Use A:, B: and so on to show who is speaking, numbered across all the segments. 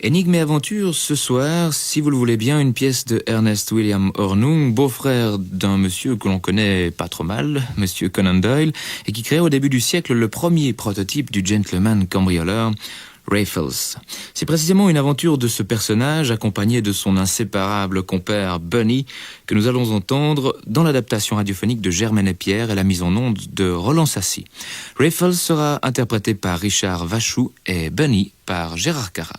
A: Énigme et aventure, ce soir, si vous le voulez bien, une pièce de Ernest William Hornung, beau-frère d'un monsieur que l'on connaît pas trop mal, monsieur Conan Doyle, et qui créa au début du siècle le premier prototype du gentleman cambrioleur, Raffles. C'est précisément une aventure de ce personnage, accompagné de son inséparable compère Bunny, que nous allons entendre dans l'adaptation radiophonique de Germaine et Pierre et la mise en onde de Roland Sassy. Raffles sera interprété par Richard Vachou et Bunny par Gérard Cara.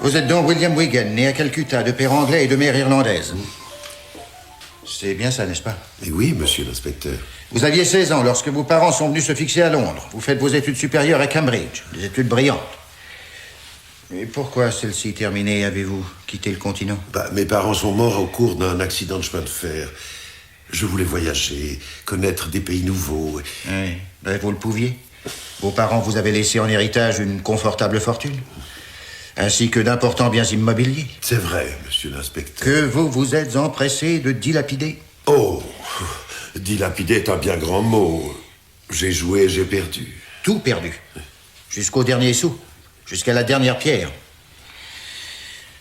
B: Vous êtes donc William Wigan, né à Calcutta, de père anglais et de mère irlandaise. C'est bien ça, n'est-ce pas?
C: Mais oui, monsieur l'inspecteur.
B: Vous aviez 16 ans lorsque vos parents sont venus se fixer à Londres. Vous faites vos études supérieures à Cambridge, des études brillantes. Et pourquoi, celle-ci terminée, avez-vous quitté le continent?
C: Mes parents sont morts au cours d'un accident de chemin de fer. Je voulais voyager, connaître des pays nouveaux.
B: Oui, vous le pouviez. Vos parents vous avaient laissé en héritage une confortable fortune, ainsi que d'importants biens immobiliers.
C: C'est vrai, monsieur l'inspecteur.
B: Que vous vous êtes empressé de dilapider.
C: Oh, dilapider est un bien grand mot. J'ai joué, j'ai perdu.
B: Tout perdu. Jusqu'au dernier sou. Jusqu'à la dernière pierre.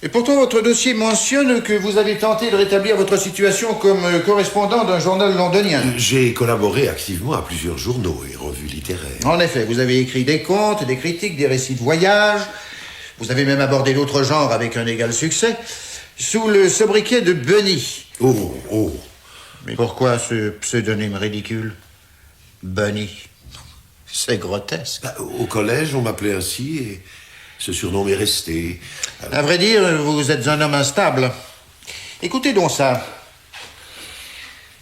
B: Et pourtant, votre dossier mentionne que vous avez tenté de rétablir votre situation comme correspondant d'un journal londonien.
C: J'ai collaboré activement à plusieurs journaux et revues littéraires.
B: En effet, vous avez écrit des contes, des critiques, des récits de voyage. Vous avez même abordé l'autre genre avec un égal succès, sous le sobriquet de Bunny.
C: Oh.
B: Mais pourquoi ce pseudonyme ridicule? Bunny. C'est grotesque.
C: Au collège, on m'appelait ainsi et ce surnom m'est resté.
B: À vrai dire, vous êtes un homme instable. Écoutez donc ça.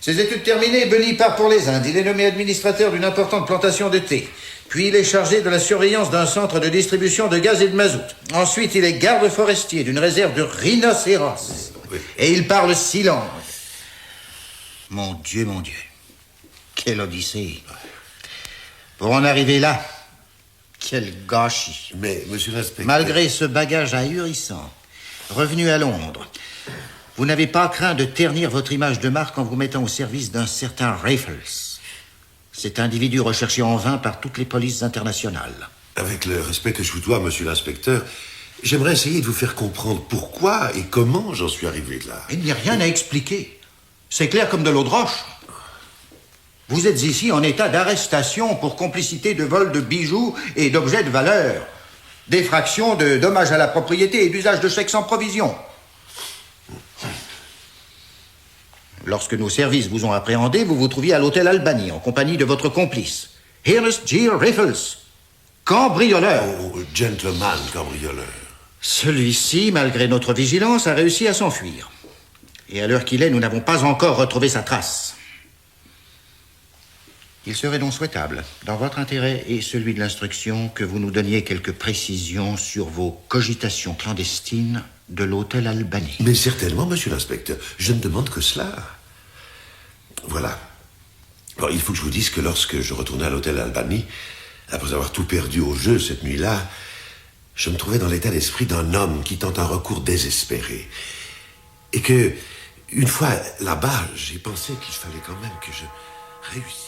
B: Ses études terminées, Bunny part pour les Indes. Il est nommé administrateur d'une importante plantation de thé. Puis il est chargé de la surveillance d'un centre de distribution de gaz et de mazout. Ensuite, il est garde forestier d'une réserve de rhinocéros.
C: Oui.
B: Et il parle 6 langues. Mon Dieu. Quelle odyssée. Pour en arriver là, quel gâchis.
C: Mais, monsieur l'inspecteur...
B: Malgré ce bagage ahurissant, revenu à Londres, vous n'avez pas craint de ternir votre image de marque en vous mettant au service d'un certain Raffles. Cet individu recherché en vain par toutes les polices internationales.
C: Avec le respect que je vous dois, monsieur l'inspecteur, j'aimerais essayer de vous faire comprendre pourquoi et comment j'en suis arrivé là.
B: Il n'y a rien à expliquer. C'est clair comme de l'eau de roche. Vous êtes ici en état d'arrestation pour complicité de vol de bijoux et d'objets de valeur, d'effraction de dommages à la propriété et d'usage de chèques sans provision. Lorsque nos services vous ont appréhendé, vous vous trouviez à l'hôtel Albany en compagnie de votre complice, Ernest G. Raffles, cambrioleur.
C: Oh, gentleman cambrioleur.
B: Celui-ci, malgré notre vigilance, a réussi à s'enfuir. Et à l'heure qu'il est, nous n'avons pas encore retrouvé sa trace. Il serait donc souhaitable, dans votre intérêt et celui de l'instruction, que vous nous donniez quelques précisions sur vos cogitations clandestines de l'hôtel Albany.
C: Mais certainement, monsieur l'inspecteur. Je ne demande que cela. Voilà. Alors, il faut que je vous dise que lorsque je retournais à l'hôtel Albany, après avoir tout perdu au jeu cette nuit-là, je me trouvais dans l'état d'esprit d'un homme qui tente un recours désespéré. Et que, une fois là-bas, j'ai pensé qu'il fallait quand même que je réussisse.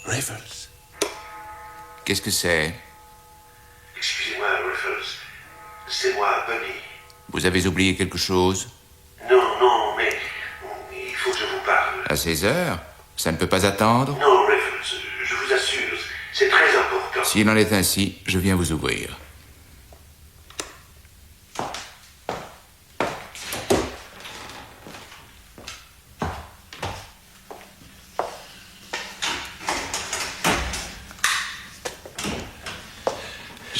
A: Raffles. Qu'est-ce que c'est?
C: Excusez-moi, Raffles. C'est moi, Bunny.
A: Vous avez oublié quelque chose?
C: Non, mais il faut que je vous parle.
A: À 16 heures? Ça ne peut pas attendre?
C: Non, Raffles, je vous assure, c'est très important.
A: S'il en est ainsi, je viens vous ouvrir.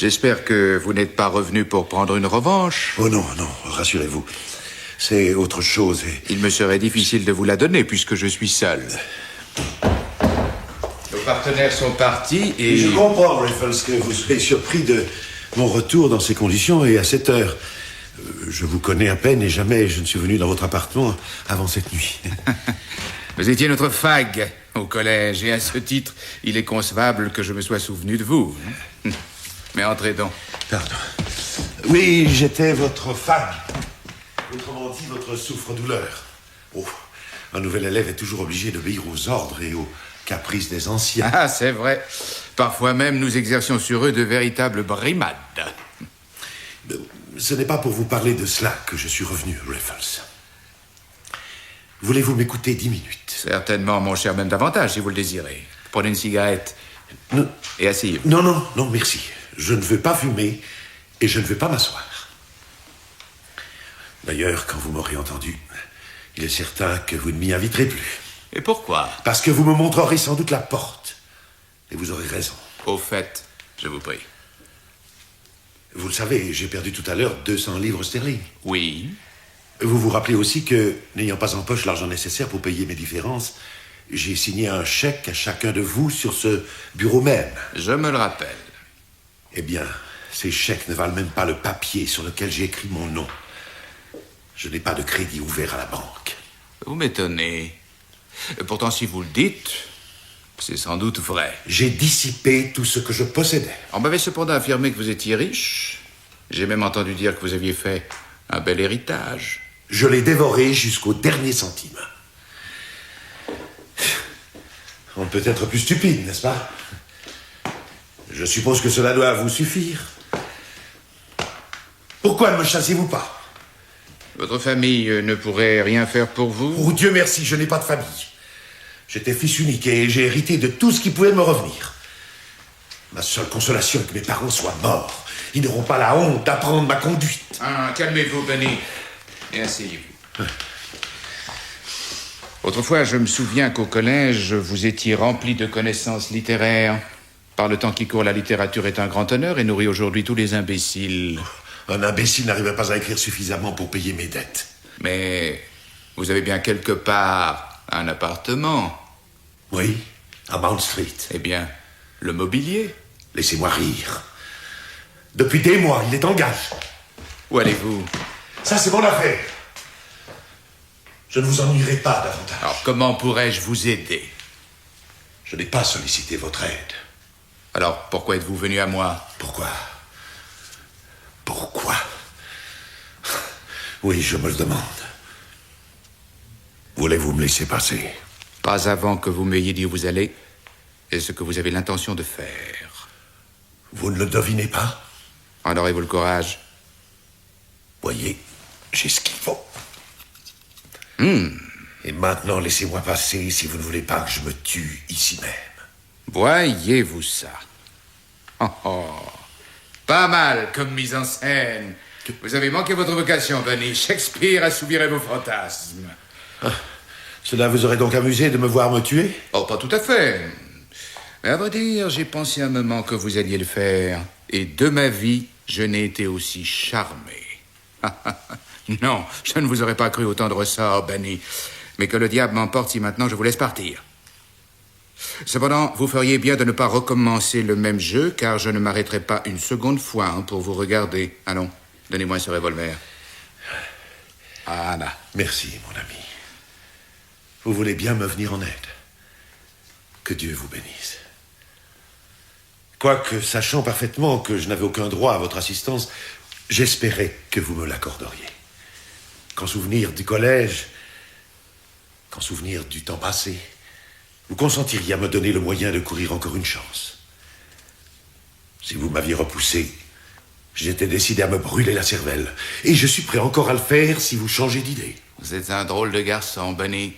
D: J'espère que vous n'êtes pas revenu pour prendre une revanche.
C: Oh non, non, rassurez-vous. C'est autre chose et...
D: Il me serait difficile de vous la donner puisque je suis seul. Nos partenaires sont partis et...
C: Je comprends, Raffles, que vous soyez surpris de mon retour dans ces conditions et à cette heure. Je vous connais à peine et jamais je ne suis venu dans votre appartement avant cette nuit.
D: Vous étiez notre fag au collège et à ce titre, il est concevable que je me sois souvenu de vous. Mais entrez donc.
C: Pardon. Oui, j'étais votre femme. Autrement dit, votre souffre-douleur. Oh, un nouvel élève est toujours obligé d'obéir aux ordres et aux caprices des anciens.
D: Ah, c'est vrai. Parfois même, nous exercions sur eux de véritables brimades.
C: Ce n'est pas pour vous parler de cela que je suis revenu, Raffles. Voulez-vous m'écouter 10 minutes?
D: Certainement, mon cher, même davantage, si vous le désirez. Prenez une cigarette.
C: Non.
D: Et asseyez-vous.
C: Non, non, non, merci. Je ne veux pas fumer et je ne veux pas m'asseoir. D'ailleurs, quand vous m'aurez entendu, il est certain que vous ne m'y inviterez plus.
D: Et pourquoi?
C: Parce que vous me montrerez sans doute la porte. Et vous aurez raison.
D: Au fait, je vous prie.
C: Vous le savez, j'ai perdu tout à l'heure 200 livres sterling.
D: Oui.
C: Vous vous rappelez aussi que, n'ayant pas en poche l'argent nécessaire pour payer mes différences, j'ai signé un chèque à chacun de vous sur ce bureau même.
D: Je me le rappelle.
C: Eh bien, ces chèques ne valent même pas le papier sur lequel j'ai écrit mon nom. Je n'ai pas de crédit ouvert à la banque.
D: Vous m'étonnez. Pourtant, si vous le dites, c'est sans doute vrai.
C: J'ai dissipé tout ce que je possédais.
D: On m'avait cependant affirmé que vous étiez riche. J'ai même entendu dire que vous aviez fait un bel héritage.
C: Je l'ai dévoré jusqu'au dernier centime. On peut être plus stupide, n'est-ce pas? Je suppose que cela doit vous suffire. Pourquoi ne me chassez-vous pas?
D: Votre famille ne pourrait rien faire pour vous?
C: Oh, Dieu merci, je n'ai pas de famille. J'étais fils unique et j'ai hérité de tout ce qui pouvait me revenir. Ma seule consolation est que mes parents soient morts. Ils n'auront pas la honte d'apprendre ma conduite.
D: Ah, calmez-vous, Benny. Et asseyez-vous. Autrefois, je me souviens qu'au collège, vous étiez rempli de connaissances littéraires. Par le temps qui court, la littérature est un grand honneur et nourrit aujourd'hui tous les imbéciles.
C: Un imbécile n'arrivait pas à écrire suffisamment pour payer mes dettes.
D: Mais vous avez bien quelque part un appartement.
C: Oui, à Mount Street.
D: Eh bien, le mobilier.
C: Laissez-moi rire. Depuis des mois, il est en gage.
D: Où allez-vous?
C: Ça, c'est mon affaire. Je ne vous ennuierai pas davantage.
D: Alors, comment pourrais-je vous aider?
C: Je n'ai pas sollicité votre aide.
D: Alors, pourquoi êtes-vous venu à moi?
C: Pourquoi? Pourquoi? Oui, je me le demande. Voulez-vous me laisser passer?
D: Pas avant que vous m'ayez dit où vous allez et ce que vous avez l'intention de faire.
C: Vous ne le devinez pas?
D: En aurez-vous le courage?
C: Voyez, j'ai ce qu'il faut. Et maintenant, laissez-moi passer si vous ne voulez pas que je me tue ici même.
D: Voyez-vous ça? Oh, oh. Pas mal comme mise en scène. Vous avez manqué votre vocation, Benny. Shakespeare assouvirait vos fantasmes.
C: Cela vous aurait donc amusé de me voir me tuer?
D: Oh, pas tout à fait. Mais à vrai dire, j'ai pensé un moment que vous alliez le faire. Et de ma vie, je n'ai été aussi charmé. Non, je ne vous aurais pas cru autant de ressort, Benny. Mais que le diable m'emporte si maintenant je vous laisse partir. Cependant, vous feriez bien de ne pas recommencer le même jeu, car je ne m'arrêterai pas une seconde fois pour vous regarder. Allons, donnez-moi ce revolver. Voilà.
C: Merci, mon ami. Vous voulez bien me venir en aide. Que Dieu vous bénisse. Quoique, sachant parfaitement que je n'avais aucun droit à votre assistance, j'espérais que vous me l'accorderiez. Qu'en souvenir du collège, qu'en souvenir du temps passé, vous consentiriez à me donner le moyen de courir encore une chance. Si vous m'aviez repoussé, j'étais décidé à me brûler la cervelle. Et je suis prêt encore à le faire si vous changez d'idée.
D: Vous êtes un drôle de garçon, Benny.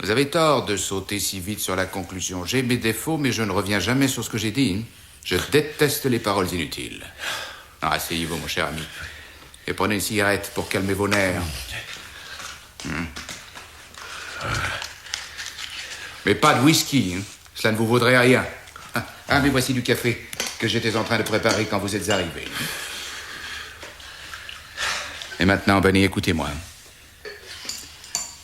D: Vous avez tort de sauter si vite sur la conclusion. J'ai mes défauts, mais je ne reviens jamais sur ce que j'ai dit. Je déteste les paroles inutiles. Alors, asseyez-vous, mon cher ami. Et prenez une cigarette pour calmer vos nerfs. Mais pas de whisky, Cela ne vous vaudrait rien. Ah, mais voici du café. que j'étais en train de préparer quand vous êtes arrivé. Et maintenant, Benny, écoutez-moi.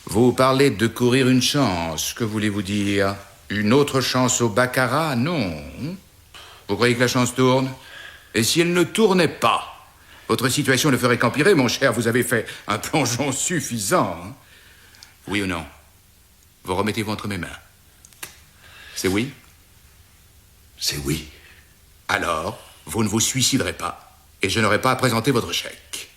D: Vous parlez de courir une chance. Que voulez-vous dire? Une autre chance au baccarat? Non. Vous croyez que la chance tourne? Et si elle ne tournait pas, votre situation ne ferait qu'empirer, mon cher. Vous avez fait un plongeon suffisant. Hein? Oui ou non? Vous remettez-vous entre mes mains? C'est oui?
C: C'est oui.
D: Alors, vous ne vous suiciderez pas. Et je n'aurai pas à présenter votre chèque.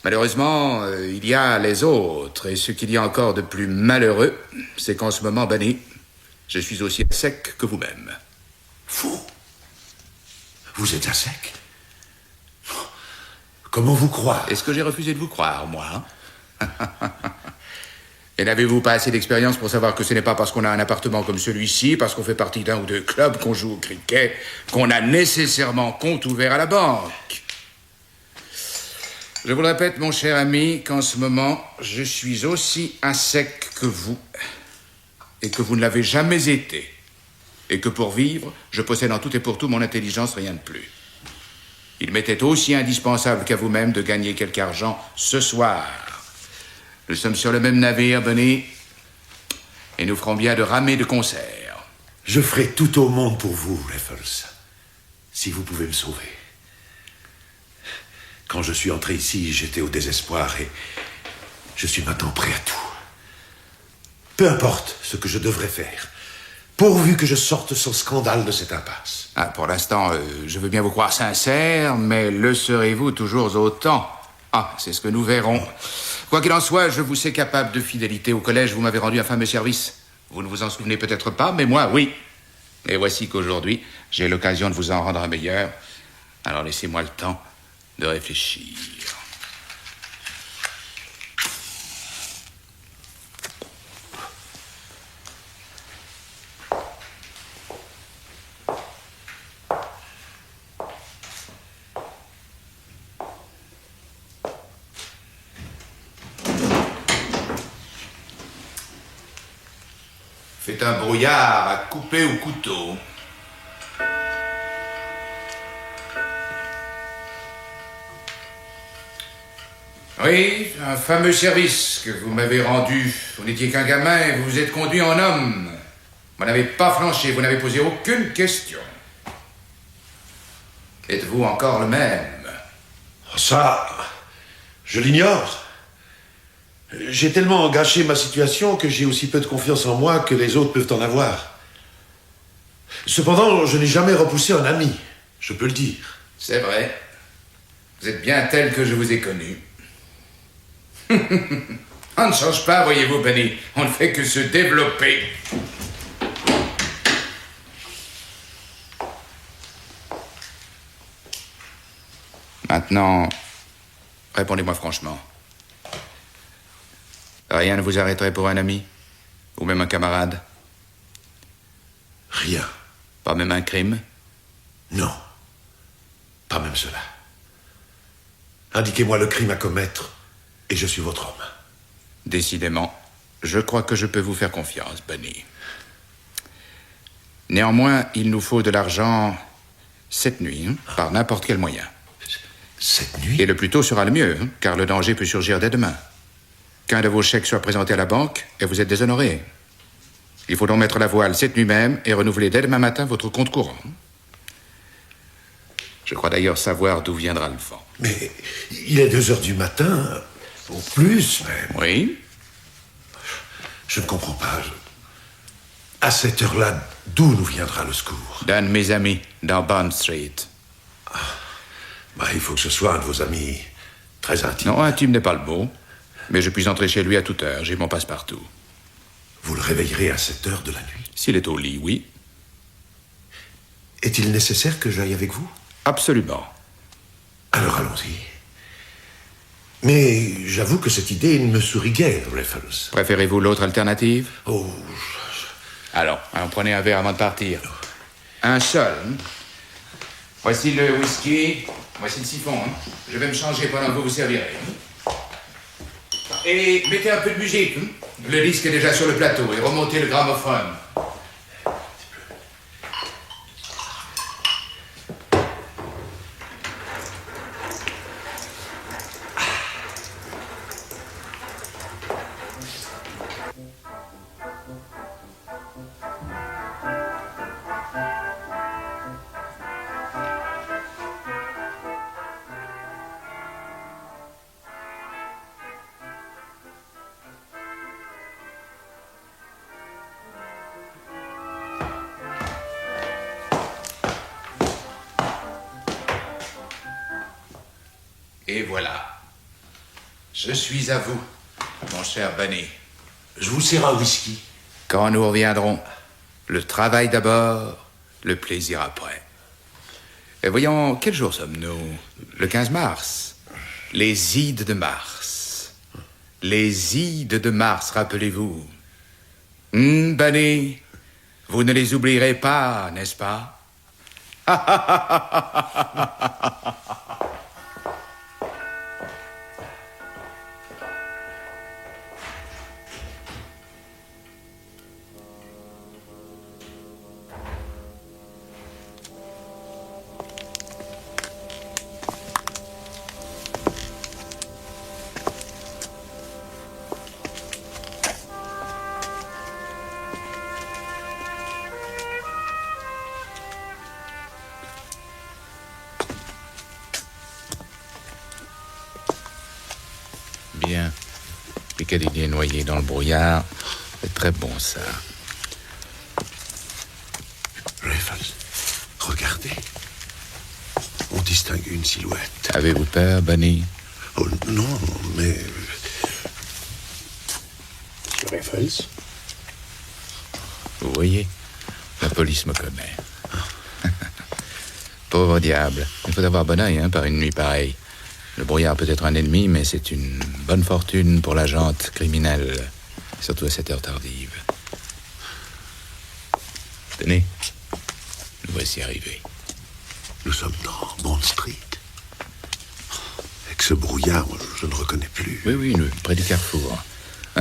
D: Malheureusement, il y a les autres. Et ce qu'il y a encore de plus malheureux, c'est qu'en ce moment, Benny, je suis aussi à sec que vous-même.
C: Vous? Vous êtes à sec? Comment vous croire?
D: Est-ce que j'ai refusé de vous croire, moi? Et n'avez-vous pas assez d'expérience pour savoir que ce n'est pas parce qu'on a un appartement comme celui-ci, parce qu'on fait partie d'un ou deux clubs, qu'on joue au cricket, qu'on a nécessairement compte ouvert à la banque? Je vous le répète, mon cher ami, qu'en ce moment, je suis aussi à sec que vous, et que vous ne l'avez jamais été, et que pour vivre, je possède en tout et pour tout mon intelligence, rien de plus. Il m'était aussi indispensable qu'à vous-même de gagner quelque argent ce soir. Nous sommes sur le même navire, Benny, et nous ferons bien de ramer de concert.
C: Je ferai tout au monde pour vous, Raffles, si vous pouvez me sauver. Quand je suis entré ici, j'étais au désespoir et je suis maintenant prêt à tout. Peu importe ce que je devrais faire, pourvu que je sorte sans scandale de cette impasse.
D: Ah, pour l'instant, je veux bien vous croire sincère, mais le serez-vous toujours autant? Ah, c'est ce que nous verrons. Quoi qu'il en soit, je vous sais capable de fidélité. Au collège, vous m'avez rendu un fameux service. Vous ne vous en souvenez peut-être pas, mais moi, oui. Et voici qu'aujourd'hui, j'ai l'occasion de vous en rendre un meilleur. Alors laissez-moi le temps de réfléchir. Faites un brouillard à couper au couteau. Oui, un fameux service que vous m'avez rendu. Vous n'étiez qu'un gamin et vous vous êtes conduit en homme. Vous n'avez pas flanché, vous n'avez posé aucune question. Êtes-vous encore le même?
C: Ça, je l'ignore. J'ai tellement gâché ma situation que j'ai aussi peu de confiance en moi que les autres peuvent en avoir. Cependant, je n'ai jamais repoussé un ami, je peux le dire.
D: C'est vrai. Vous êtes bien tel que je vous ai connu. On ne change pas, voyez-vous, Benny. On ne fait que se développer. Maintenant, répondez-moi franchement. Rien ne vous arrêterait pour un ami? Ou même un camarade?
C: Rien.
D: Pas même un crime?
C: Non. Pas même cela. Indiquez-moi le crime à commettre et je suis votre homme.
D: Décidément, je crois que je peux vous faire confiance, Benny. Néanmoins, il nous faut de l'argent cette nuit, par n'importe quel moyen.
C: Cette nuit?
D: Et le plus tôt sera le mieux, car le danger peut surgir dès demain. Qu'un de vos chèques soit présenté à la banque et vous êtes déshonoré. Il faut donc mettre la voile cette nuit même et renouveler dès demain matin votre compte courant. Je crois d'ailleurs savoir d'où viendra le vent.
C: Mais il est 2 heures du matin, au plus même.
D: Oui?
C: Je ne comprends pas. À cette heure-là, d'où nous viendra le secours?
D: D'un de mes amis, dans Bond Street.
C: Il faut que ce soit un de vos amis très intime.
D: Non, intime n'est pas le mot. Mais je puis entrer chez lui à toute heure. J'ai mon passe-partout.
C: Vous le réveillerez à cette heure de la nuit?
D: S'il est au lit, oui.
C: Est-il nécessaire que j'aille avec vous?
D: Absolument.
C: Alors allons-y. Mais j'avoue que cette idée ne me sourit guère, Raffles.
D: Préférez-vous l'autre alternative?
C: Oh,
D: Alors, prenez un verre avant de partir. Un seul. Voici le whisky. Voici le siphon. Je vais me changer pendant que vous vous servirez. Et mettez un peu de musique. Le disque est déjà sur le plateau. Et remontez le gramophone. Et voilà. Je suis à vous, mon cher Bunny.
C: Je vous sers un whisky.
D: Quand nous reviendrons, le travail d'abord, le plaisir après. Et voyons, quel jour sommes-nous? Le 15 mars. Les Ides de mars. Les Ides de mars, rappelez-vous. Bunny, vous ne les oublierez pas, n'est-ce pas? Bien. Piccadilly est noyé dans le brouillard. C'est très bon, ça.
C: Raffles, regardez. On distingue une silhouette.
D: Avez-vous peur, Bunny?
C: Oh, non, mais... Raffles?
D: Vous voyez, la police me connaît. Pauvre diable. Il faut avoir bon œil, par une nuit pareille. Le brouillard peut être un ennemi, mais c'est une bonne fortune pour la gente criminelle, surtout à cette heure tardive. Tenez, nous voici arrivés.
C: Nous sommes dans Bond Street. Avec ce brouillard, je ne reconnais plus.
D: Oui, près du carrefour.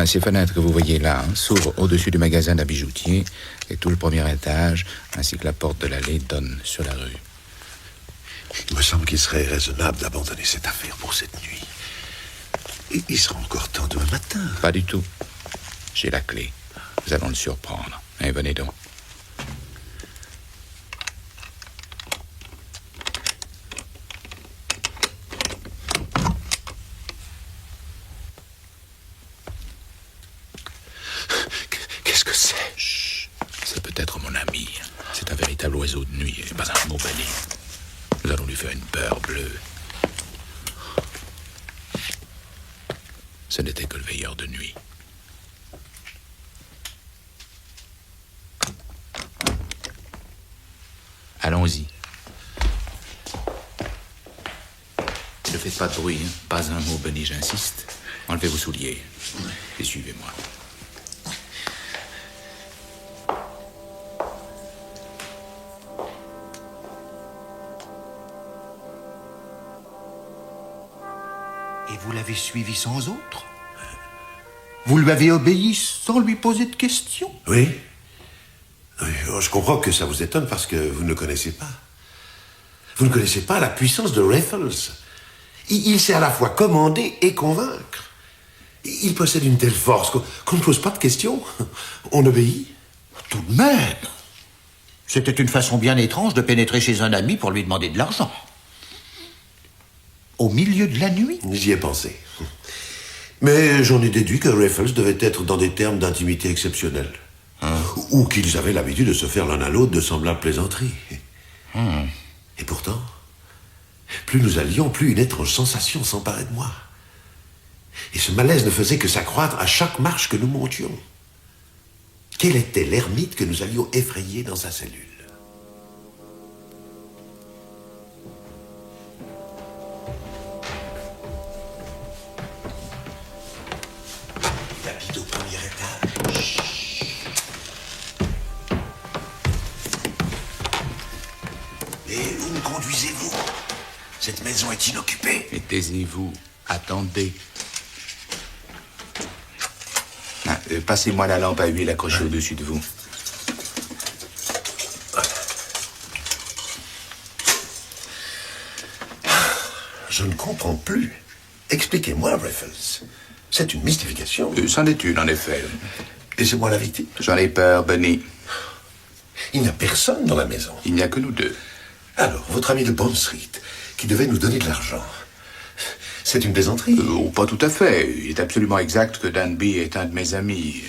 D: Ces fenêtres que vous voyez là s'ouvrent au-dessus du magasin d'un bijoutier, et tout le premier étage, ainsi que la porte de l'allée, donne sur la rue.
C: Il me semble qu'il serait raisonnable d'abandonner cette affaire pour cette nuit. Il sera encore temps demain matin.
D: Pas du tout. J'ai la clé. Nous allons le surprendre. Venez donc.
C: Qu'est-ce que c'est?
D: Chut. C'est peut-être mon ami. C'est un véritable oiseau de nuit et pas un mot banni. Nous allons lui faire une peur bleue. Ce n'était que le veilleur de nuit. Allons-y. Ne faites pas de bruit, Pas un mot, Bunny, j'insiste. Enlevez vos souliers. Et suivez-moi.
B: Et vous l'avez suivi sans autre? Vous lui avez obéi sans lui poser de questions?
C: Oui. Oui, je comprends que ça vous étonne parce que vous ne le connaissez pas. Vous ne connaissez pas la puissance de Raffles. Il sait à la fois commander et convaincre. Il possède une telle force qu'on ne pose pas de questions. On obéit.
B: Tout de même. C'était une façon bien étrange de pénétrer chez un ami pour lui demander de l'argent. Au milieu de la nuit?
C: J'y ai pensé. Mais j'en ai déduit que Raffles devait être dans des termes d'intimité exceptionnels. Ou qu'ils avaient l'habitude de se faire l'un à l'autre de semblables plaisanteries. Et pourtant, plus nous allions, plus une étrange sensation s'emparait de moi. Et ce malaise ne faisait que s'accroître à chaque marche que nous montions. Quel était l'ermite que nous allions effrayer dans sa cellule? Il habite au premier étage. Chut. Mais où me conduisez-vous? Cette maison est inoccupée.
D: Et taisez-vous. Attendez. Passez-moi la lampe à huile accrochée au-dessus de vous.
C: Je ne comprends plus. Expliquez-moi, Raffles. C'est une mystification.
D: C'en est une, en effet.
C: Et c'est moi la victime?
D: J'en ai peur, Bunny.
C: Il n'y a personne dans la maison.
D: Il n'y a que nous deux.
C: Alors, votre ami de Bond Street, qui devait nous donner de l'argent, c'est une plaisanterie?
D: Pas tout à fait. Il est absolument exact que Danby est un de mes amis.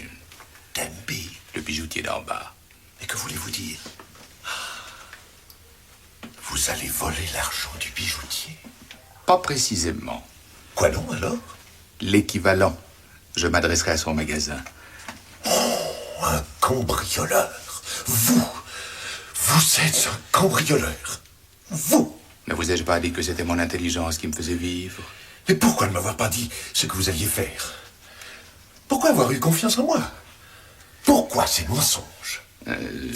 C: Danby?
D: Le bijoutier d'en bas.
C: Mais que voulez-vous dire? Vous allez voler l'argent du bijoutier?
D: Pas précisément.
C: Quoi non, alors?
D: L'équivalent. Je m'adresserai à son magasin.
C: Un cambrioleur. Vous êtes un cambrioleur. Vous.
D: Ne vous ai-je pas dit que c'était mon intelligence qui me faisait vivre?
C: Mais pourquoi ne m'avoir pas dit ce que vous alliez faire? Pourquoi avoir eu confiance en moi? Pourquoi ces mensonges?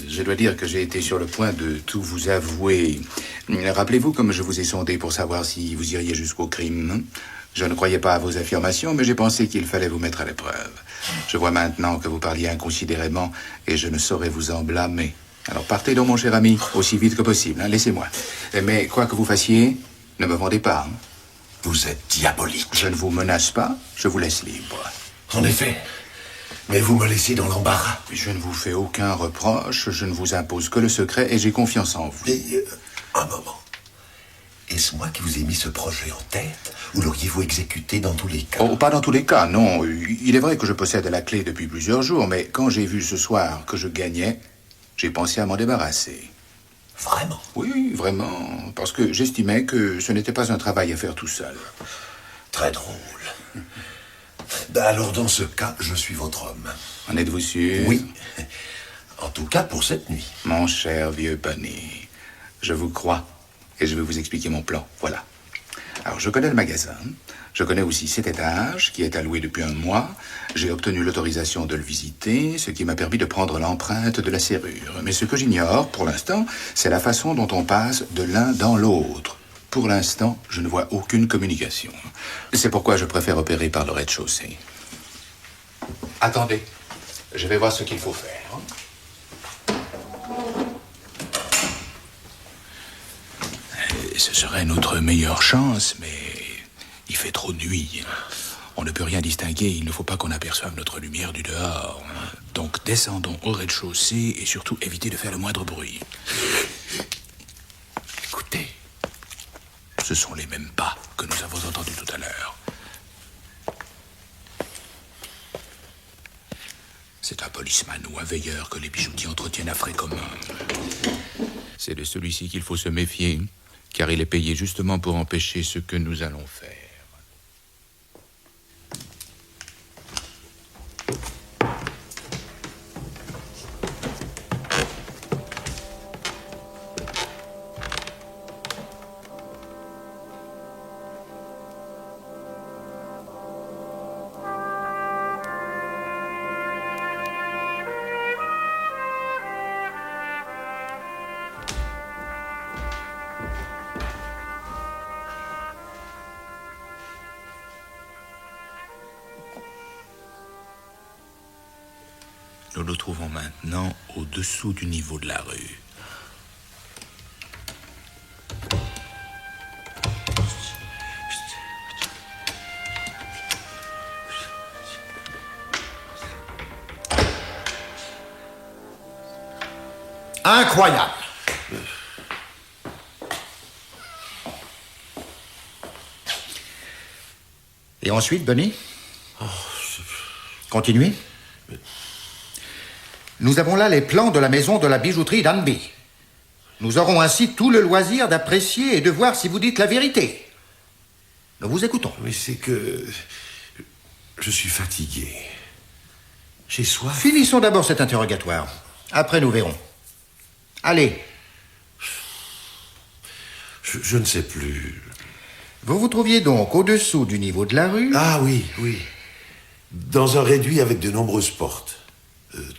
D: Je dois dire que j'ai été sur le point de tout vous avouer. Rappelez-vous comme je vous ai sondé pour savoir si vous iriez jusqu'au crime. Je ne croyais pas à vos affirmations, mais j'ai pensé qu'il fallait vous mettre à l'épreuve. Je vois maintenant que vous parliez inconsidérément et je ne saurais vous en blâmer. Alors partez donc, mon cher ami, aussi vite que possible, hein, laissez-moi. Mais quoi que vous fassiez, ne me vendez pas. Hein.
C: Vous êtes diabolique.
D: Je ne vous menace pas, je vous laisse libre.
C: En effet. Mais vous me laissez dans l'embarras.
D: Je ne vous fais aucun reproche, je ne vous impose que le secret et j'ai confiance en vous.
C: Mais, un moment. Est-ce moi qui vous ai mis ce projet en tête ou l'auriez-vous exécuté dans tous les cas?
D: Oh, pas dans tous les cas, non. Il est vrai que je possède la clé depuis plusieurs jours, mais quand j'ai vu ce soir que je gagnais, j'ai pensé à m'en débarrasser.
C: Vraiment?
D: Oui, vraiment, parce que j'estimais que ce n'était pas un travail à faire tout seul.
C: Très drôle. Ben alors, dans ce cas, je suis votre homme.
D: En êtes-vous sûr?
C: Oui. En tout cas, pour cette nuit.
D: Mon cher vieux Bunny, je vous crois et je vais vous expliquer mon plan. Voilà. Alors, je connais le magasin. Je connais aussi cet étage qui est alloué depuis un mois. J'ai obtenu l'autorisation de le visiter, ce qui m'a permis de prendre l'empreinte de la serrure. Mais ce que j'ignore, pour l'instant, c'est la façon dont on passe de l'un dans l'autre. Pour l'instant, je ne vois aucune communication. C'est pourquoi je préfère opérer par le rez-de-chaussée. Attendez, je vais voir ce qu'il faut faire. Ce serait notre meilleure chance, mais il fait trop nuit. On ne peut rien distinguer, il ne faut pas qu'on aperçoive notre lumière du dehors. Donc descendons au rez-de-chaussée et surtout évitez de faire le moindre bruit.
C: Écoutez.
D: Ce sont les mêmes pas que nous avons entendus tout à l'heure. C'est un policeman ou un veilleur que les bijoutiers entretiennent à frais communs. C'est de celui-ci qu'il faut se méfier, car il est payé justement pour empêcher ce que nous allons faire. Nous nous trouvons maintenant au-dessous du niveau de la rue.
B: Incroyable. Et ensuite, Bunny? Continuez. Nous avons là les plans de la maison de la bijouterie d'Anby. Nous aurons ainsi tout le loisir d'apprécier et de voir si vous dites la vérité. Nous vous écoutons.
C: Mais c'est que... je suis fatigué. J'ai soif.
B: Finissons d'abord cet interrogatoire. Après, nous verrons. Allez.
C: Je ne sais plus.
B: Vous vous trouviez donc au-dessous du niveau de la rue?
C: Ah oui, oui. Dans un réduit avec de nombreuses portes.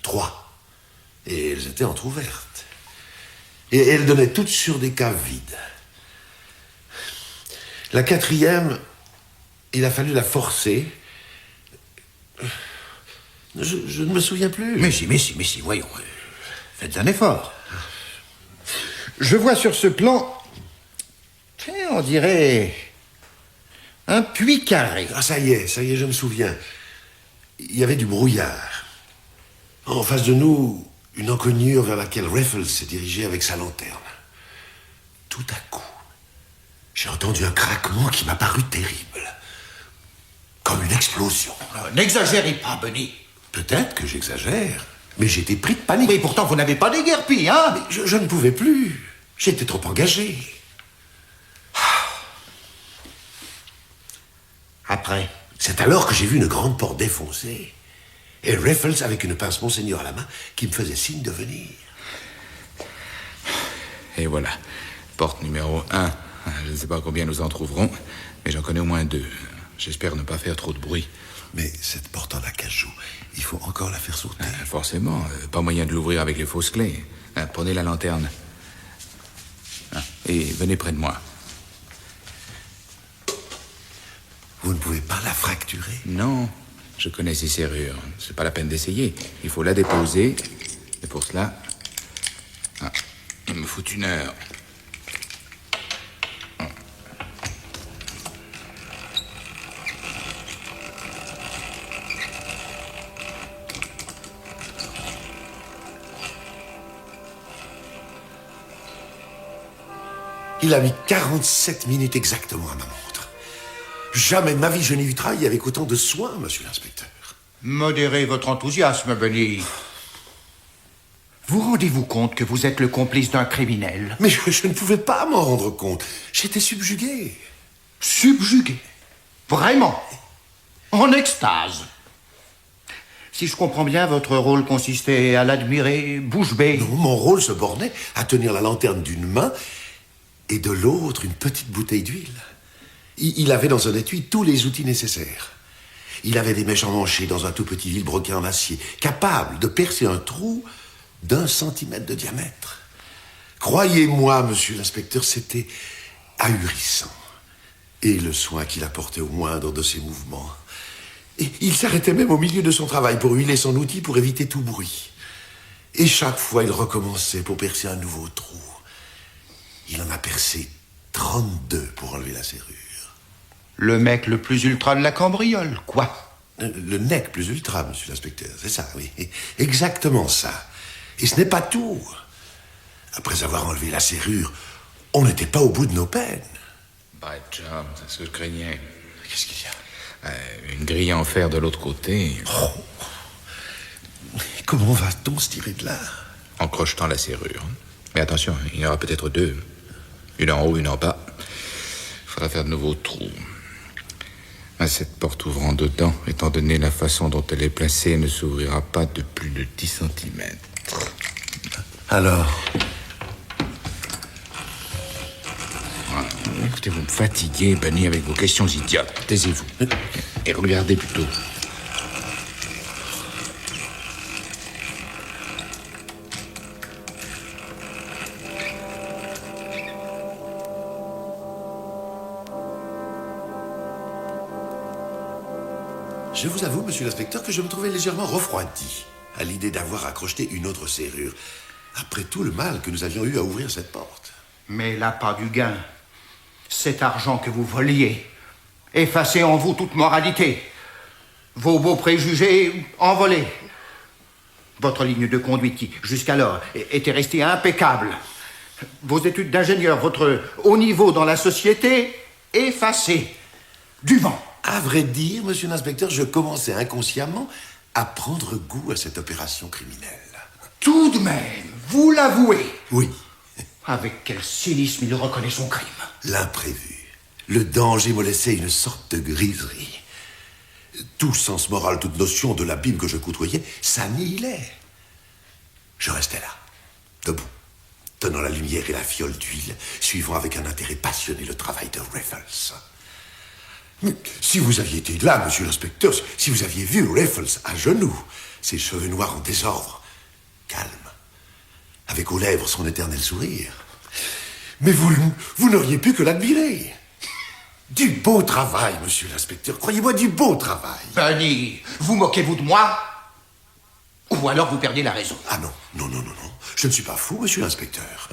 C: 3. Et elles étaient entr'ouvertes. Et elles donnaient toutes sur des caves vides. La 4e, il a fallu la forcer. Je ne me souviens plus.
B: Mais si, voyons. Faites un effort. Je vois sur ce plan... on dirait... un puits carré.
C: Ah, ça y est, je me souviens. Il y avait du brouillard. En face de nous, une encoignure vers laquelle Raffles s'est dirigé avec sa lanterne. Tout à coup, j'ai entendu un craquement qui m'a paru terrible. Comme une explosion.
B: N'exagérez pas, Bunny.
C: Peut-être que j'exagère, mais j'étais pris de panique.
B: Mais pourtant, vous n'avez pas déguerpi, hein?
C: Mais je ne pouvais plus. J'étais trop engagé.
B: Après.
C: C'est alors que j'ai vu une grande porte défoncée. Et Raffles avec une pince Monseigneur à la main qui me faisait signe de venir.
D: Et voilà. Porte numéro 1. Je ne sais pas combien nous en trouverons, mais j'en connais au moins 2. J'espère ne pas faire trop de bruit.
C: Mais cette porte en acajou, il faut encore la faire sauter.
D: Forcément. Pas moyen de l'ouvrir avec les fausses clés. Prenez la lanterne. Et venez près de moi.
C: Vous ne pouvez pas la fracturer?
D: Non. Je connais ces serrures. C'est pas la peine d'essayer. Il faut la déposer. Et pour cela... il me faut 1 heure.
C: Il a mis 47 minutes exactement à ma montre. Jamais de ma vie je n'ai vu travailler avec autant de soin, monsieur l'inspecteur.
B: Modérez votre enthousiasme, Benny. Vous rendez-vous compte que vous êtes le complice d'un criminel?
C: Mais je ne pouvais pas m'en rendre compte. J'étais subjugué.
B: Subjugué? Vraiment? En extase? Si je comprends bien, votre rôle consistait à l'admirer bouche bée.
C: Non, mon rôle se bornait à tenir la lanterne d'une main et de l'autre une petite bouteille d'huile. Il avait dans un étui tous les outils nécessaires. Il avait des mèches emmanchées dans un tout petit vilebrequin en acier, capable de percer un trou d'1 centimètre de diamètre. Croyez-moi, monsieur l'inspecteur, c'était ahurissant. Et le soin qu'il apportait au moindre de ses mouvements. Et il s'arrêtait même au milieu de son travail pour huiler son outil pour éviter tout bruit. Et chaque fois, il recommençait pour percer un nouveau trou. Il en a percé 32 pour enlever la serrure.
B: Le mec le plus ultra de la cambriole, quoi.
C: Le nec plus ultra, monsieur l'inspecteur, c'est ça, oui. Exactement ça. Et ce n'est pas tout. Après avoir enlevé la serrure, on n'était pas au bout de nos peines.
D: By job, c'est ce que je craignais.
C: Qu'est-ce qu'il y a?
D: Une grille en fer de l'autre côté.
C: Oh. Comment va-t-on se tirer de là?
D: En crochetant la serrure. Mais attention, il y en aura peut-être 2. Une en haut, une en bas. Il faudra faire de nouveaux trous. Cette porte ouvrant dedans, étant donné la façon dont elle est placée, ne s'ouvrira pas de plus de 10 cm.
C: Alors?
D: Écoutez, vous me fatiguez, Benny, avec vos questions idiotes. Taisez-vous. Et regardez plutôt.
C: Je vous avoue, monsieur l'inspecteur, que je me trouvais légèrement refroidi à l'idée d'avoir à crocheter une autre serrure. Après tout le mal que nous avions eu à ouvrir cette porte.
B: Mais l'appât du gain, cet argent que vous voliez, effacez en vous toute moralité. Vos beaux préjugés envolés. Votre ligne de conduite qui, jusqu'alors, était restée impeccable. Vos études d'ingénieur, votre haut niveau dans la société, effacées. Du vent.
C: À vrai dire, monsieur l'inspecteur, je commençais inconsciemment à prendre goût à cette opération criminelle.
B: Tout de même, vous l'avouez.
C: Oui.
B: Avec quel cynisme il reconnaît son crime.
C: L'imprévu. Le danger me laissait une sorte de griserie. Tout sens moral, toute notion de l'abîme que je côtoyais s'annihilait. Je restais là, debout, tenant la lumière et la fiole d'huile, suivant avec un intérêt passionné le travail de Raffles. Mais si vous aviez été là, monsieur l'inspecteur, si vous aviez vu Raffles à genoux, ses cheveux noirs en désordre, calme, avec aux lèvres son éternel sourire, mais vous n'auriez pu que l'admirer. Du beau travail, monsieur l'inspecteur, croyez-moi, du beau travail.
B: Benny, vous moquez-vous de moi? Ou alors vous perdez la raison.
C: Ah non, je ne suis pas fou, monsieur l'inspecteur.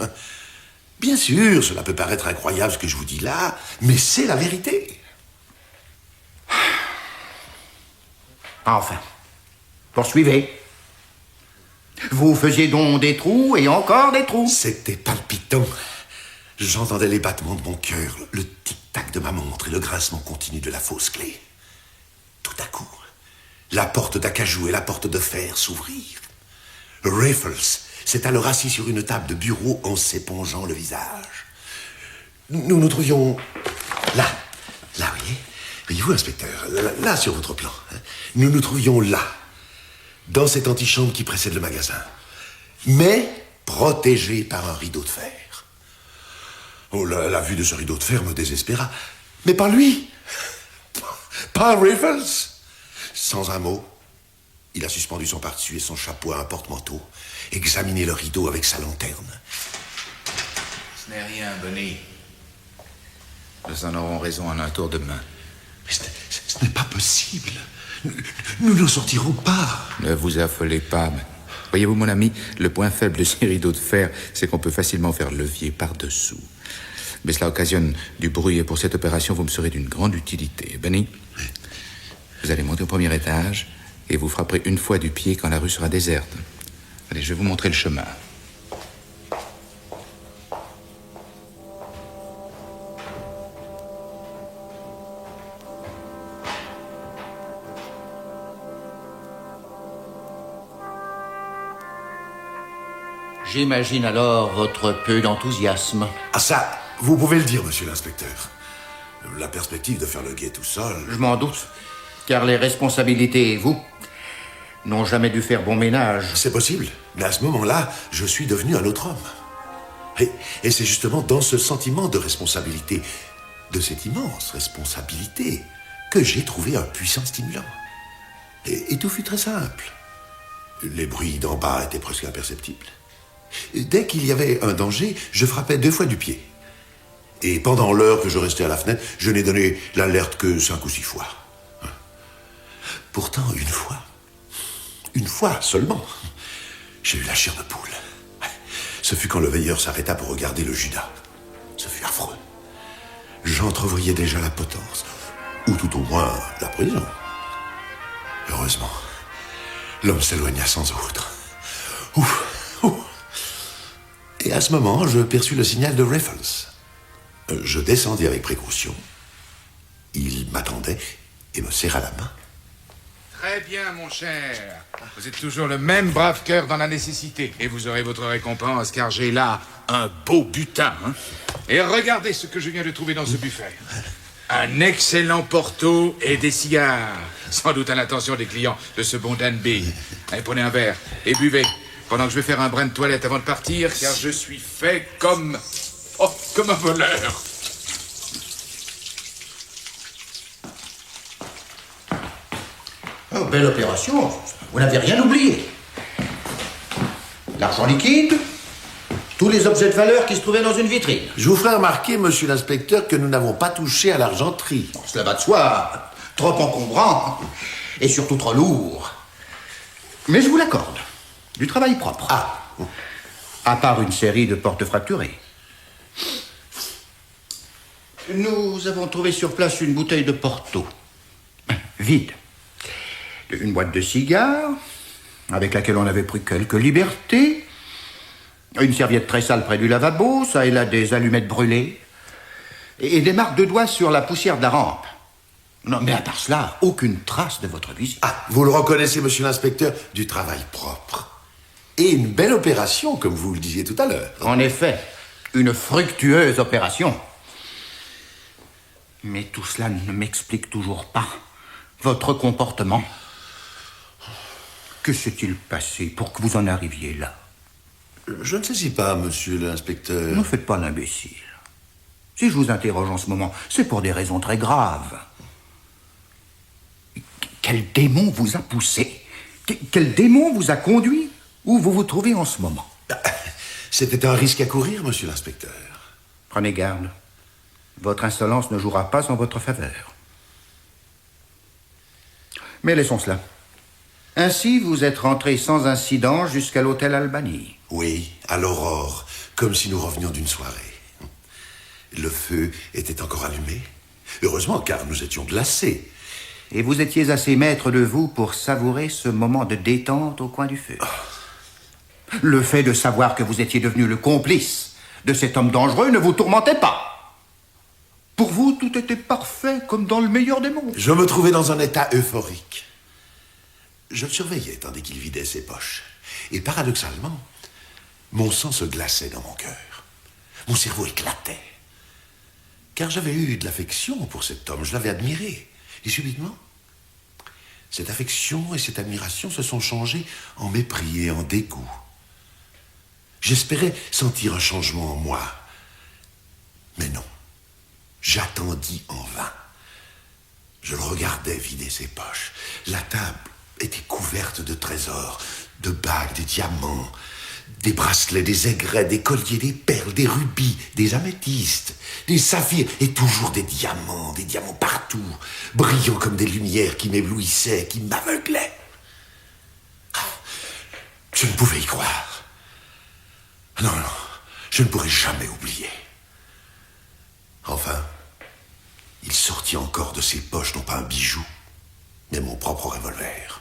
C: Bien sûr, cela peut paraître incroyable ce que je vous dis là, mais c'est la vérité.
B: Enfin, poursuivez. Vous faisiez donc des trous et encore des trous.
C: C'était palpitant. J'entendais les battements de mon cœur, le tic-tac de ma montre et le grincement continu de la fausse clé. Tout à coup, la porte d'acajou et la porte de fer s'ouvrirent. Raffles s'est alors assis sur une table de bureau en s'épongeant le visage. Nous nous trouvions là, vous voyez, Voyez-vous, inspecteur, là, sur votre plan, hein, nous nous trouvions là, dans cette antichambre qui précède le magasin, mais protégée par un rideau de fer. Oh, la vue de ce rideau de fer me désespéra. Mais pas lui. Pas Raffles. Sans un mot, il a suspendu son pardessus et son chapeau à un porte-manteau, examiné le rideau avec sa lanterne.
D: Ce n'est rien, Bunny. Nous en aurons raison en un tour de main.
C: Mais ce n'est pas possible. Nous n'en sortirons pas.
D: Ne vous affolez pas. Voyez-vous, mon ami, le point faible de ces rideaux de fer, c'est qu'on peut facilement faire levier par-dessous. Mais cela occasionne du bruit et pour cette opération, vous me serez d'une grande utilité. Benny, vous allez monter au premier étage et vous frapperez une fois du pied quand la rue sera déserte. Allez, je vais vous montrer le chemin.
B: J'imagine alors votre peu d'enthousiasme.
C: Ah ça, vous pouvez le dire, monsieur l'inspecteur. La perspective de faire le guet tout seul...
B: Je m'en doute, car les responsabilités et vous n'ont jamais dû faire bon ménage.
C: C'est possible, mais à ce moment-là, je suis devenu un autre homme. Et c'est justement dans ce sentiment de responsabilité, de cette immense responsabilité, que j'ai trouvé un puissant stimulant. Et tout fut très simple. Les bruits d'en bas étaient presque imperceptibles. Dès qu'il y avait un danger, je frappais 2 fois du pied. Et pendant l'heure que je restais à la fenêtre, je n'ai donné l'alerte que 5 ou 6 fois. Pourtant, une fois seulement, j'ai eu la chair de poule. Ce fut quand le veilleur s'arrêta pour regarder le Judas. Ce fut affreux. J'entrevoyais déjà la potence, ou tout au moins la prison. Heureusement, l'homme s'éloigna sans autre. Ouf. Et à ce moment, je perçus le signal de Raffles. Je descendis avec précaution. Il m'attendait et me serra la main.
D: Très bien, mon cher. Vous êtes toujours le même brave cœur dans la nécessité. Et vous aurez votre récompense, car j'ai là un beau butin. Hein. Et regardez ce que je viens de trouver dans ce buffet. Un excellent porto et des cigares. Sans doute à l'intention des clients de ce bon Danby. Allez, prenez un verre et buvez. Pendant que je vais faire un brin de toilette avant de partir, car je suis fait comme... Oh, comme un voleur.
B: Oh, belle opération. Vous n'avez rien oublié. L'argent liquide, tous les objets de valeur qui se trouvaient dans une vitrine.
C: Je vous ferai remarquer, monsieur l'inspecteur, que nous n'avons pas touché à l'argenterie.
B: Cela va de soi. Trop encombrant. Et surtout trop lourd. Mais je vous l'accorde. Du travail propre.
C: Ah.
B: À part une série de portes fracturées. Nous avons trouvé sur place une bouteille de Porto. Vide. Une boîte de cigares, avec laquelle on avait pris quelques libertés. Une serviette très sale près du lavabo, ça et là des allumettes brûlées. Et des marques de doigts sur la poussière de la rampe. Non, mais à part cela, aucune trace de votre visite.
C: Ah, vous le reconnaissez, monsieur l'inspecteur, du travail propre. Et une belle opération, comme vous le disiez tout à l'heure.
B: En effet, une fructueuse opération. Mais tout cela ne m'explique toujours pas votre comportement. Que s'est-il passé pour que vous en arriviez là?
C: Je ne saisis pas, monsieur l'inspecteur.
B: Ne faites pas l'imbécile. Si je vous interroge en ce moment, c'est pour des raisons très graves. Quel démon vous a poussé? Quel démon vous a conduit où vous vous trouvez en ce moment?
C: C'était un risque à courir, monsieur l'inspecteur.
B: Prenez garde. Votre insolence ne jouera pas en votre faveur. Mais laissons cela. Ainsi, vous êtes rentré sans incident jusqu'à l'hôtel Albany.
C: Oui, à l'aurore, comme si nous revenions d'une soirée. Le feu était encore allumé. Heureusement, car nous étions glacés.
B: Et vous étiez assez maître de vous pour savourer ce moment de détente au coin du feu. Le fait de savoir que vous étiez devenu le complice de cet homme dangereux ne vous tourmentait pas. Pour vous, tout était parfait, comme dans le meilleur des mondes.
C: Je me trouvais dans un état euphorique. Je le surveillais tandis qu'il vidait ses poches. Et paradoxalement, mon sang se glaçait dans mon cœur. Mon cerveau éclatait. Car j'avais eu de l'affection pour cet homme, je l'avais admiré. Et subitement, cette affection et cette admiration se sont changées en mépris et en dégoût. J'espérais sentir un changement en moi. Mais non, j'attendis en vain. Je le regardais vider ses poches. La table était couverte de trésors, de bagues, des diamants, des bracelets, des aigrets, des colliers, des perles, des rubis, des améthystes, des saphirs, et toujours des diamants partout, brillants comme des lumières qui m'éblouissaient, qui m'aveuglaient. Je ne pouvais y croire. Non, je ne pourrai jamais oublier. Enfin, il sortit encore de ses poches non pas un bijou, mais mon propre revolver.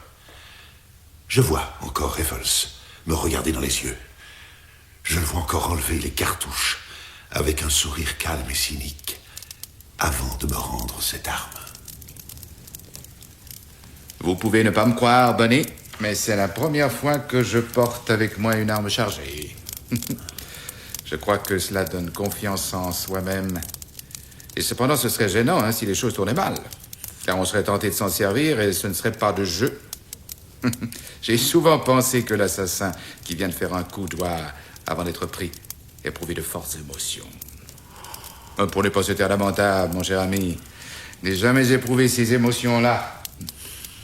C: Je vois encore Raffles me regarder dans les yeux. Je le vois encore enlever les cartouches avec un sourire calme et cynique avant de me rendre cette arme.
D: Vous pouvez ne pas me croire, Bonnie, mais c'est la première fois que je porte avec moi une arme chargée. Je crois que cela donne confiance en soi-même. Et cependant, ce serait gênant si les choses tournaient mal. Car on serait tenté de s'en servir et ce ne serait pas de jeu. J'ai souvent pensé que l'assassin qui vient de faire un coup doit, avant d'être pris, éprouver de fortes émotions. Pour ne pas se taire lamentable, mon cher ami, n'ai jamais éprouvé ces émotions-là.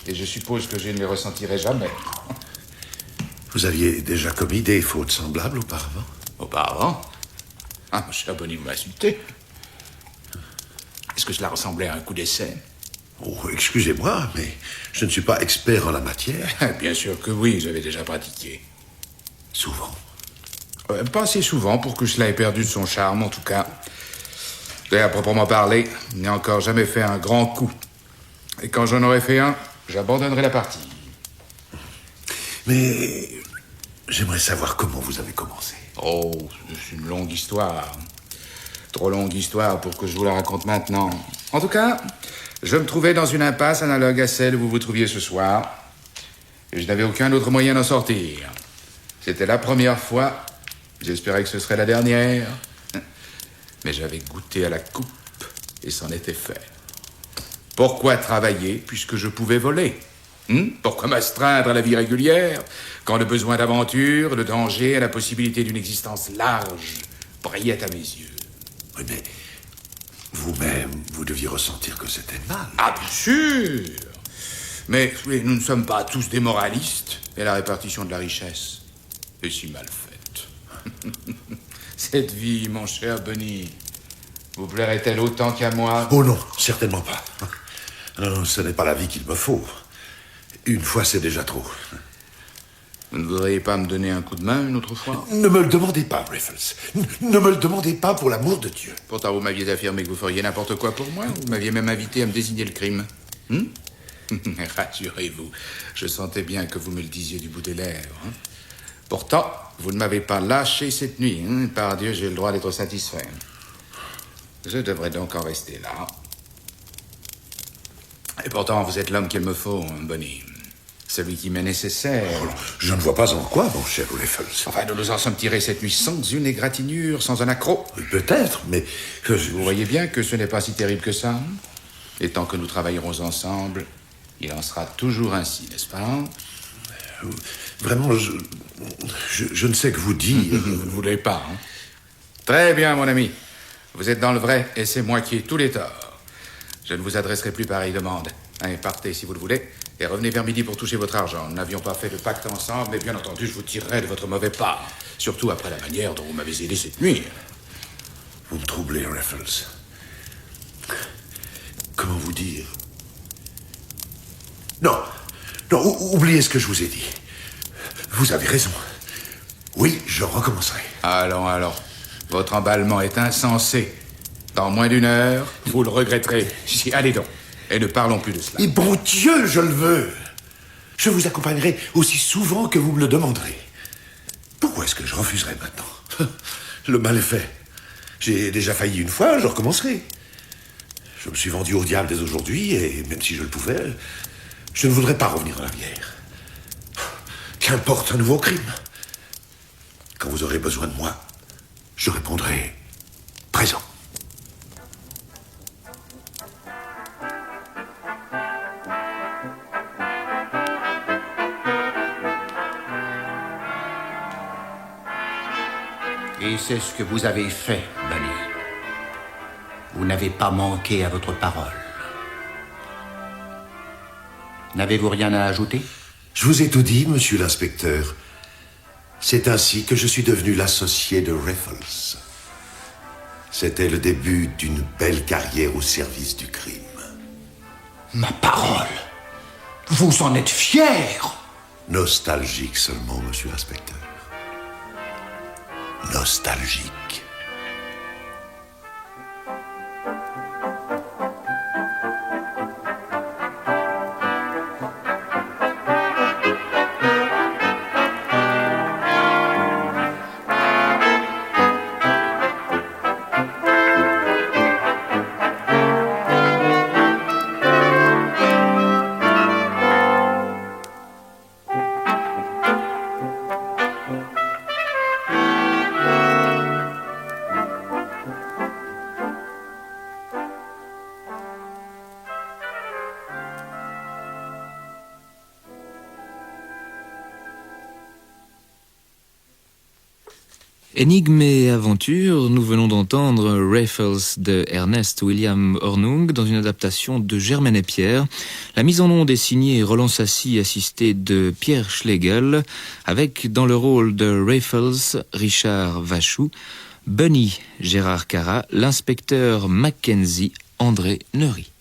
D: Et je suppose que je ne les ressentirai jamais.
C: Vous aviez déjà commis des fautes semblables auparavant?
D: Auparavant? Ah, mon cher Bonnie, vous m'insultez. Est-ce que cela ressemblait à un coup d'essai?
C: Oh, excusez-moi, mais je ne suis pas expert en la matière.
D: Bien sûr que oui, j'avais déjà pratiqué.
C: Souvent.
D: Pas assez souvent pour que cela ait perdu de son charme, en tout cas. Et à proprement parler, je n'ai encore jamais fait un grand coup. Et quand j'en aurai fait un, j'abandonnerai la partie.
C: Mais j'aimerais savoir comment vous avez commencé.
D: Oh, c'est une longue histoire. Trop longue histoire pour que je vous la raconte maintenant. En tout cas, je me trouvais dans une impasse analogue à celle où vous vous trouviez ce soir. Et je n'avais aucun autre moyen d'en sortir. C'était la première fois. J'espérais que ce serait la dernière. Mais j'avais goûté à la coupe et c'en était fait. Pourquoi travailler puisque je pouvais voler? Pourquoi m'astreindre à la vie régulière quand le besoin d'aventure, le danger et la possibilité d'une existence large brillaient à mes yeux?
C: Oui, mais vous-même, vous deviez ressentir que c'était mal.
D: Ah, bien sûr! Mais oui, nous ne sommes pas tous des moralistes et la répartition de la richesse est si mal faite. Cette vie, mon cher Bonnie, vous plairait-elle autant qu'à moi?
C: Oh non, certainement pas. Non, ce n'est pas la vie qu'il me faut. Une fois, c'est déjà trop.
D: Vous ne voudriez pas me donner un coup de main une autre fois?
C: Ne me le demandez pas, Raffles. Ne me le demandez pas, pour l'amour de Dieu.
D: Pourtant, vous m'aviez affirmé que vous feriez n'importe quoi pour moi. Vous m'aviez même invité à me désigner le crime. Rassurez-vous, je sentais bien que vous me le disiez du bout des lèvres. Pourtant, vous ne m'avez pas lâché cette nuit. Par Dieu, j'ai le droit d'être satisfait. Je devrais donc en rester là. Et pourtant, vous êtes l'homme qu'il me faut, Bonnie. Celui qui m'est nécessaire.
C: Oh, je ne vois pas en quoi, mon cher Raffles.
D: Enfin, nous nous en sommes tirés cette nuit sans une égratignure, sans un accroc.
C: Peut-être, mais...
D: Vous voyez bien que ce n'est pas si terrible que ça. Et tant que nous travaillerons ensemble, il en sera toujours ainsi, n'est-ce pas?
C: Vraiment, je ne sais que vous dire.
D: Vous ne voulez pas, Très bien, mon ami. Vous êtes dans le vrai et c'est moi qui ai tous les torts. Je ne vous adresserai plus pareille demande. Allez, partez si vous le voulez et revenez vers midi pour toucher votre argent. Nous n'avions pas fait de pacte ensemble, mais bien entendu, je vous tirerai de votre mauvais pas. Surtout après la manière dont vous m'avez aidé cette nuit.
C: Vous me troublez, Raffles. Comment vous dire? Non, oubliez ce que je vous ai dit. Vous avez raison. Oui, je recommencerai.
D: Allons. Votre emballement est insensé. Dans moins d'une heure, vous le regretterez. Allez donc, et ne parlons plus de cela.
C: Et bon Dieu, je le veux. Je vous accompagnerai aussi souvent que vous me le demanderez. Pourquoi est-ce que je refuserais maintenant? Le mal est fait. J'ai déjà failli une fois, je recommencerai. Je me suis vendu au diable dès aujourd'hui, et même si je le pouvais, je ne voudrais pas revenir en arrière. Qu'importe un nouveau crime. Quand vous aurez besoin de moi, je répondrai présent.
B: Et c'est ce que vous avez fait, Bunny. Vous n'avez pas manqué à votre parole. N'avez-vous rien à ajouter?
C: Je vous ai tout dit, monsieur l'inspecteur. C'est ainsi que je suis devenu l'associé de Raffles. C'était le début d'une belle carrière au service du crime.
B: Ma parole! Vous en êtes fier!
C: Nostalgique seulement, monsieur l'inspecteur. Nostalgique.
A: Énigme et aventure, nous venons d'entendre Raffles de Ernest William Hornung dans une adaptation de Germaine et Pierre. La mise en onde est signée Roland Sassy, assisté de Pierre Schlegel, avec dans le rôle de Raffles, Richard Vachou, Bunny, Gérard Cara, l'inspecteur Mackenzie, André Neury.